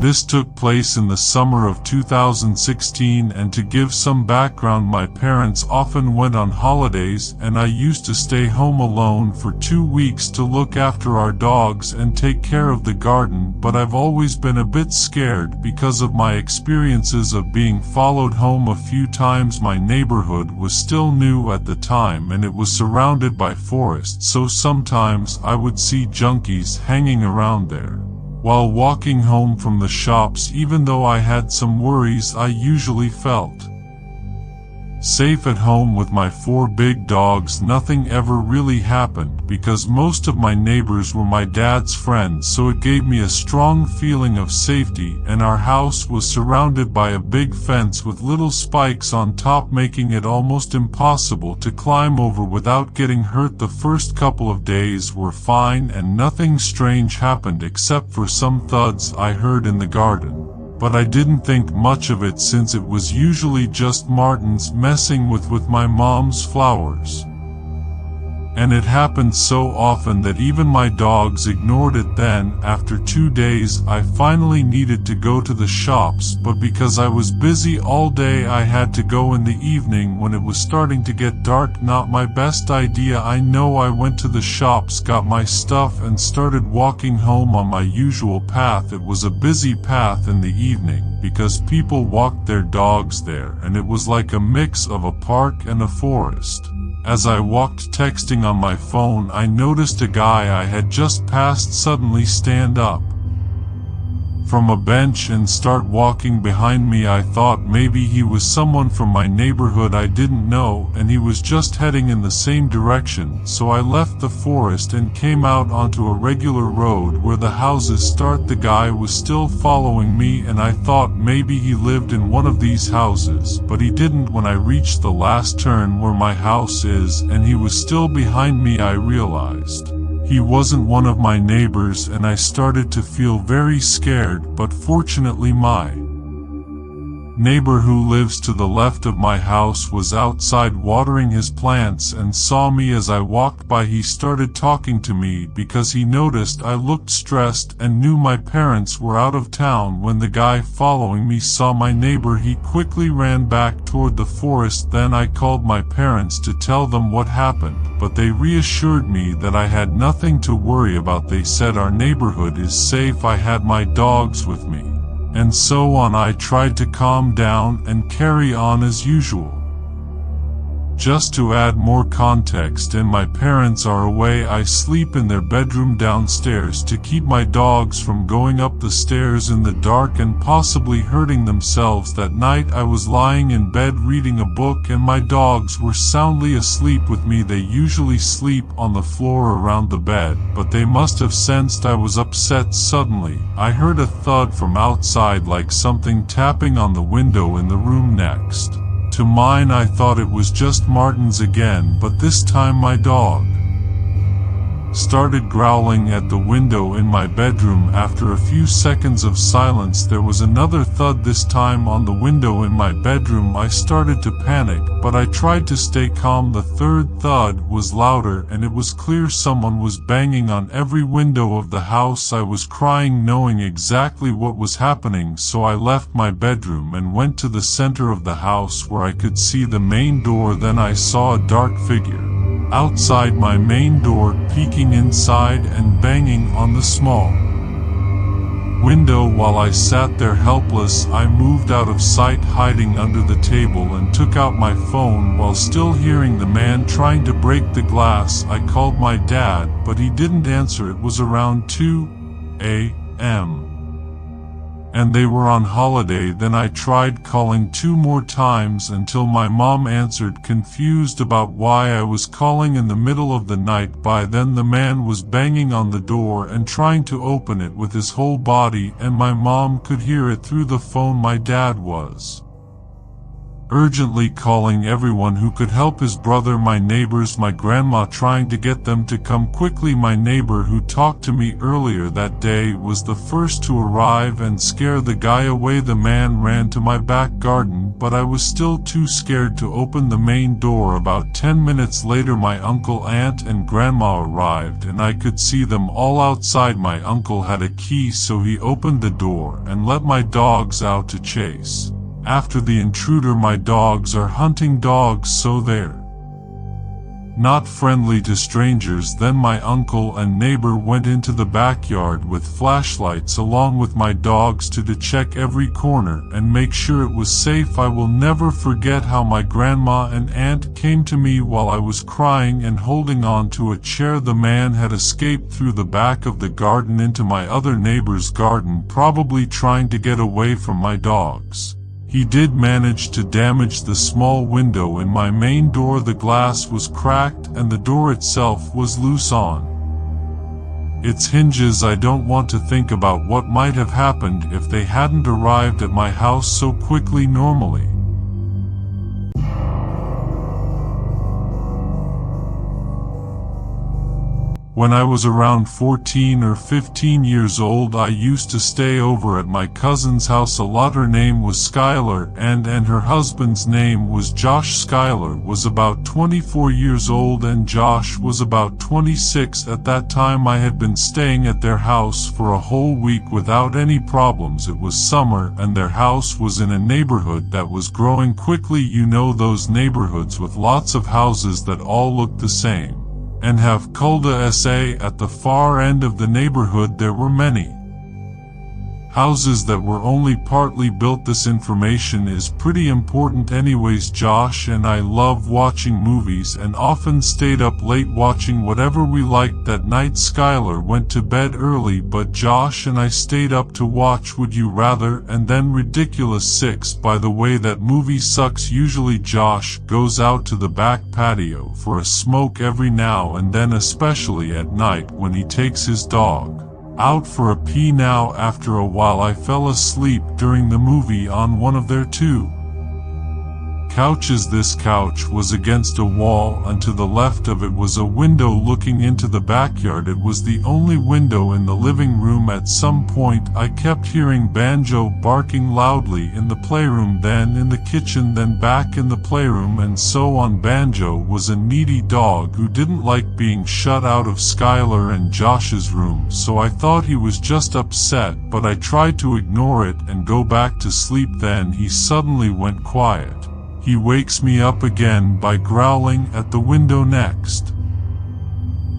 This took place in the summer of 2016, and to give some background, my parents often went on holidays and I used to stay home alone for 2 weeks to look after our dogs and take care of the garden. But I've always been a bit scared because of my experiences of being followed home a few times. My neighborhood was still new at the time and it was surrounded by forests, so sometimes I would see junkies hanging around there. While walking home from the shops, even though I had some worries, I usually felt safe at home with my 4 big dogs. Nothing ever really happened because most of my neighbors were my dad's friends, so it gave me a strong feeling of safety, and our house was surrounded by a big fence with little spikes on top, making it almost impossible to climb over without getting hurt. The first couple of days were fine and nothing strange happened except for some thuds I heard in the garden. But I didn't think much of it since it was usually just martins messing with my mom's flowers. And it happened so often that even my dogs ignored it. Then, after 2 days, I finally needed to go to the shops, but because I was busy all day I had to go in the evening when it was starting to get dark. Not my best idea, I know. I went to the shops, got my stuff, and started walking home on my usual path. It was a busy path in the evening because people walked their dogs there, and it was like a mix of a park and a forest. As I walked texting on my phone, I noticed a guy I had just passed suddenly stand up from a bench and start walking behind me. I thought maybe he was someone from my neighborhood I didn't know, and he was just heading in the same direction. So I left the forest and came out onto a regular road where the houses start. The guy was still following me and I thought maybe he lived in one of these houses, but he didn't. When I reached the last turn where my house is and he was still behind me, I realized he wasn't one of my neighbors, and I started to feel very scared. But fortunately my neighbor who lives to the left of my house was outside watering his plants and saw me as I walked by. He started talking to me because he noticed I looked stressed and knew my parents were out of town. When the guy following me saw my neighbor, he quickly ran back toward the forest. Then I called my parents to tell them what happened, but they reassured me that I had nothing to worry about. They said our neighborhood is safe, I had my dogs with me, and so on. I tried to calm down and carry on as usual. Just to add more context, and my parents are away, I sleep in their bedroom downstairs to keep my dogs from going up the stairs in the dark and possibly hurting themselves. That night I was lying in bed reading a book and my dogs were soundly asleep with me. They usually sleep on the floor around the bed, but they must have sensed I was upset. Suddenly, I heard a thud from outside, like something tapping on the window in the room next to mine. I thought it was just martins again, but this time my dog started growling at the window in my bedroom. After a few seconds of silence, there was another thud, this time on the window in my bedroom. I started to panic, but I tried to stay calm. The third thud was louder, and it was clear someone was banging on every window of the house. I was crying, knowing exactly what was happening, so I left my bedroom and went to the center of the house where I could see the main door. Then I saw a dark figure outside my main door, peeking inside and banging on the small window. While I sat there helpless, I moved out of sight, hiding under the table, and took out my phone while still hearing the man trying to break the glass. I called my dad, but he didn't answer. It was around 2 a.m. and they were on holiday. Then I tried calling 2 more times until my mom answered, confused about why I was calling in the middle of the night. By then the man was banging on the door and trying to open it with his whole body, and my mom could hear it through the phone. My dad was urgently calling everyone who could help: his brother, my neighbors, my grandma, trying to get them to come quickly. My neighbor who talked to me earlier that day was the first to arrive and scare the guy away. The man ran to my back garden, but I was still too scared to open the main door. About 10 minutes later, my uncle, aunt, and grandma arrived, and I could see them all outside. My uncle had a key, so he opened the door and let my dogs out to chase after the intruder. My dogs are hunting dogs, so they're not friendly to strangers. Then my uncle and neighbor went into the backyard with flashlights along with my dogs to check every corner and make sure it was safe. I will never forget how my grandma and aunt came to me while I was crying and holding on to a chair. The man had escaped through the back of the garden into my other neighbor's garden, probably trying to get away from my dogs. He did manage to damage the small window in my main door. The glass was cracked and the door itself was loose on its hinges. I don't want to think about what might have happened if they hadn't arrived at my house so quickly. Normally, when I was around 14 or 15 years old, I used to stay over at my cousin's house a lot. Her name was Skylar, and her husband's name was Josh. Skylar was about 24 years old and Josh was about 26. At that time, I had been staying at their house for a whole week without any problems. It was summer and their house was in a neighborhood that was growing quickly. You know those neighborhoods with lots of houses that all look the same and have cul-de-sac at the far end of the neighborhood. There were many houses that were only partly built. This information is pretty important anyways. Josh and I love watching movies and often stayed up late watching whatever we liked. That night Skylar went to bed early, but Josh and I stayed up to watch Would You Rather and then Ridiculous 6. By the way, that movie sucks. Usually Josh goes out to the back patio for a smoke every now and then, especially at night when he takes his dog out for a pee. Now, after a while, I fell asleep during the movie on one of their two couches. This couch was against a wall, and to the left of it was a window looking into the backyard. It was the only window in the living room. At some point, I kept hearing Banjo barking loudly in the playroom, then in the kitchen, then back in the playroom, and so on. Banjo was a needy dog who didn't like being shut out of Skylar and Josh's room, so I thought he was just upset, but I tried to ignore it and go back to sleep. Then he suddenly went quiet. He wakes me up again by growling at the window next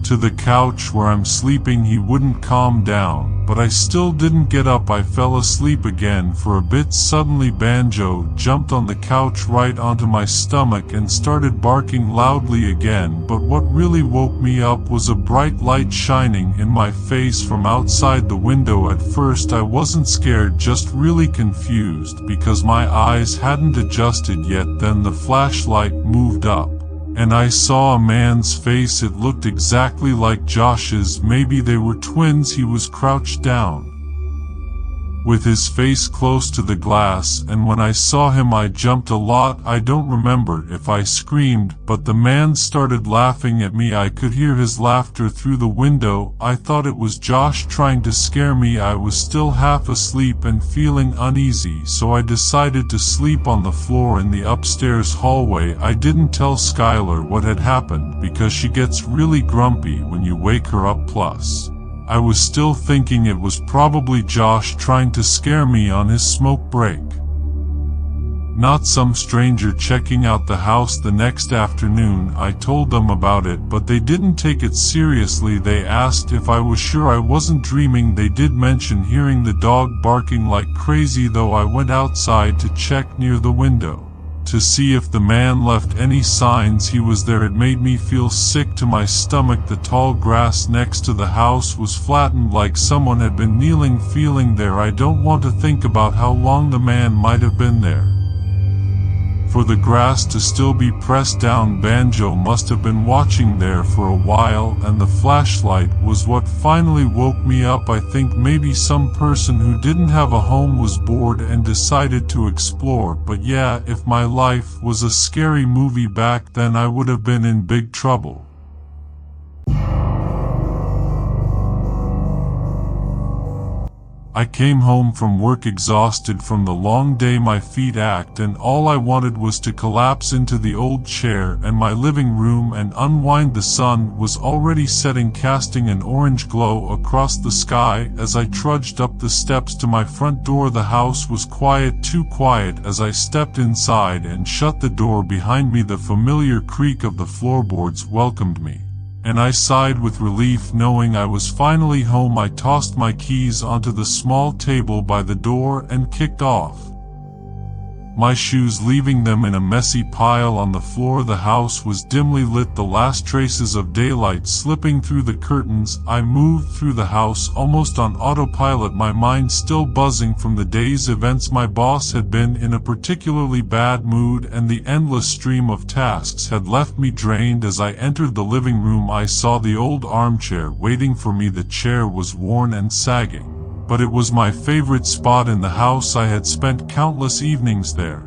to the couch where I'm sleeping. He wouldn't calm down, but I still didn't get up. I fell asleep again for a bit. Suddenly Banjo jumped on the couch right onto my stomach and started barking loudly again. But what really woke me up was a bright light shining in my face from outside the window. At first I wasn't scared, just really confused because my eyes hadn't adjusted yet. Then the flashlight moved up and I saw a man's face. It looked exactly like Josh's. Maybe they were twins. He was crouched down with his face close to the glass, and when I saw him I jumped a lot. I don't remember if I screamed, but the man started laughing at me. I could hear his laughter through the window. I thought it was Josh trying to scare me. I was still half asleep and feeling uneasy, so I decided to sleep on the floor in the upstairs hallway. I didn't tell Skylar what had happened because she gets really grumpy when you wake her up. Plus, I was still thinking it was probably Josh trying to scare me on his smoke break, not some stranger checking out the house. The next afternoon I told them about it, but they didn't take it seriously. They asked if I was sure I wasn't dreaming. They did mention hearing the dog barking like crazy, though I went outside to check near the window to see if the man left any signs he was there. It made me feel sick to my stomach. The tall grass next to the house was flattened like someone had been kneeling, feeling there. I don't want to think about how long the man might have been there. For the grass to still be pressed down. Banjo must have been watching there for a while, and the flashlight was what finally woke me up. I think maybe some person who didn't have a home was bored and decided to explore. But yeah, if my life was a scary movie back then, I would have been in big trouble. I came home from work exhausted from the long day. My feet ached, and all I wanted was to collapse into the old chair in my living room and unwind. The sun was already setting, casting an orange glow across the sky as I trudged up the steps to my front door. The house was quiet, too quiet. As I stepped inside and shut the door behind me, the familiar creak of the floorboards welcomed me, and I sighed with relief knowing I was finally home. I tossed my keys onto the small table by the door and kicked off my shoes, leaving them in a messy pile on the floor. The house was dimly lit, the last traces of daylight slipping through the curtains. I moved through the house almost on autopilot, my mind still buzzing from the day's events. My boss had been in a particularly bad mood, and the endless stream of tasks had left me drained. As I entered the living room, I saw the old armchair waiting for me. The chair was worn and sagging, but it was my favorite spot in the house. I had spent countless evenings there,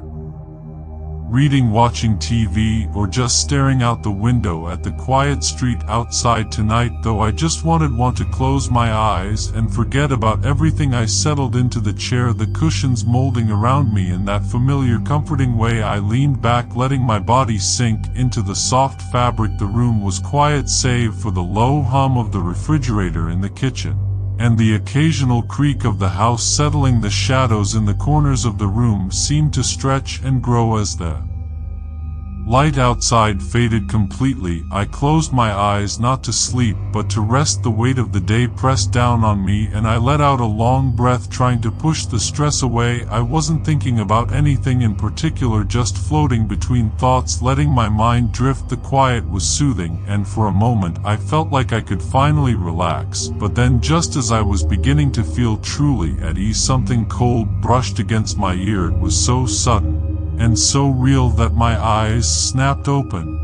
reading, watching TV, or just staring out the window at the quiet street outside. Tonight, though, I just wanted to close my eyes and forget about everything. I settled into the chair, the cushions molding around me in that familiar comforting way. I leaned back, letting my body sink into the soft fabric. The room was quiet save for the low hum of the refrigerator in the kitchen, and the occasional creak of the house settling. The shadows in the corners of the room seemed to stretch and grow as the light outside faded completely. I closed my eyes, not to sleep, but to rest. The weight of the day pressed down on me, and I let out a long breath, trying to push the stress away. I wasn't thinking about anything in particular, just floating between thoughts, letting my mind drift. The quiet was soothing, and for a moment I felt like I could finally relax. But then, just as I was beginning to feel truly at ease, something cold brushed against my ear. It was so sudden and so real that my eyes snapped open.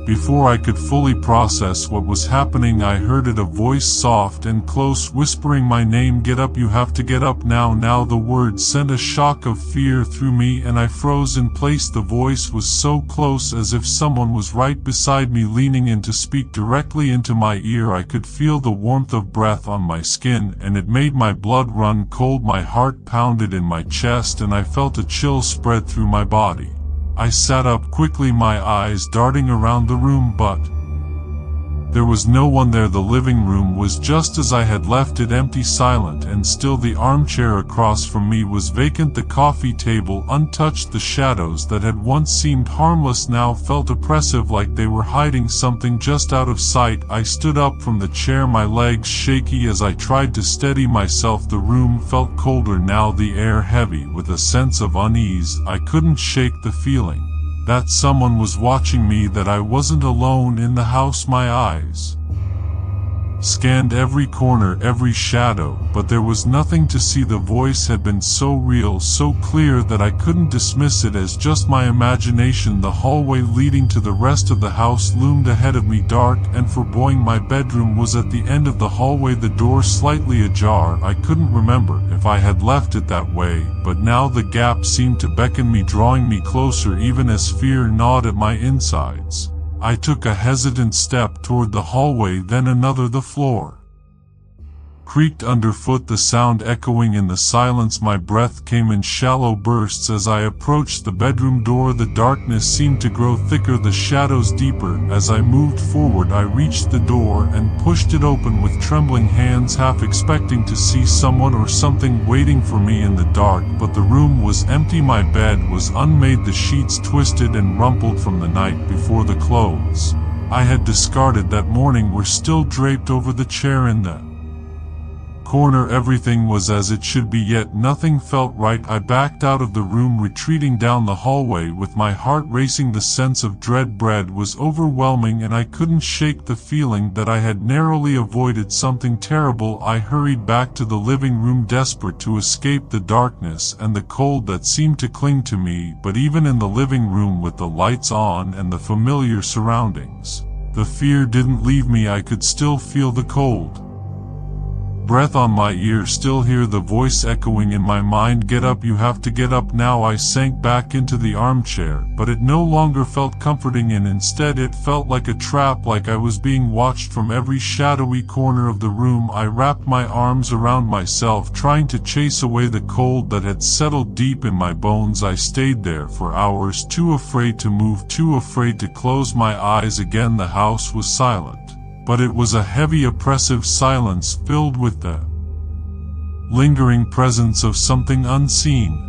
Before I could fully process what was happening, I heard it, a voice soft and close, whispering my name. "Get up, you have to get up now, now." The words sent a shock of fear through me, and I froze in place. The voice was so close, as if someone was right beside me, leaning in to speak directly into my ear. I could feel the warmth of breath on my skin, and it made my blood run cold. My heart pounded in my chest, and I felt a chill spread through my body. I sat up quickly, my eyes darting around the room, but there was no one there. The living room was just as I had left it, empty, silent, and still. The armchair across from me was vacant, the coffee table untouched. The shadows that had once seemed harmless now felt oppressive, like they were hiding something just out of sight. I stood up from the chair, my legs shaky as I tried to steady myself. The room felt colder now, the air heavy with a sense of unease. I couldn't shake the feeling that someone was watching me, that I wasn't alone in the house. My eyes scanned every corner, every shadow, but there was nothing to see. The voice had been so real, so clear, that I couldn't dismiss it as just my imagination. The hallway leading to the rest of the house loomed ahead of me, dark and foreboding. My bedroom was at the end of the hallway, the door slightly ajar. I couldn't remember if I had left it that way, but now the gap seemed to beckon me, drawing me closer, even as fear gnawed at my insides. I took a hesitant step toward the hallway, then another. The floor creaked underfoot, the sound echoing in the silence. My breath came in shallow bursts as I approached the bedroom door. The darkness seemed to grow thicker, the shadows deeper. As I moved forward, I reached the door and pushed it open with trembling hands, half expecting to see someone or something waiting for me in the dark. But the room was empty. My bed was unmade, the sheets twisted and rumpled from the night before. The clothes I had discarded that morning were still draped over the chair in the corner everything was as it should be, yet nothing felt right. I backed out of the room, retreating down the hallway with my heart racing. The sense of dread was overwhelming, and I couldn't shake the feeling that I had narrowly avoided something terrible. I hurried back to the living room, desperate to escape the darkness and the cold that seemed to cling to me. But even in the living room, with the lights on and the familiar surroundings, the fear didn't leave me. I could still feel the cold breath on my ear, still hear the voice echoing in my mind, "Get up, you have to get up now." I sank back into the armchair, but it no longer felt comforting, and instead it felt like a trap, like I was being watched from every shadowy corner of the room. I wrapped my arms around myself, trying to chase away the cold that had settled deep in my bones. I stayed there for hours, too afraid to move, too afraid to close my eyes again. The house was silent, but it was a heavy, oppressive silence filled with the lingering presence of something unseen.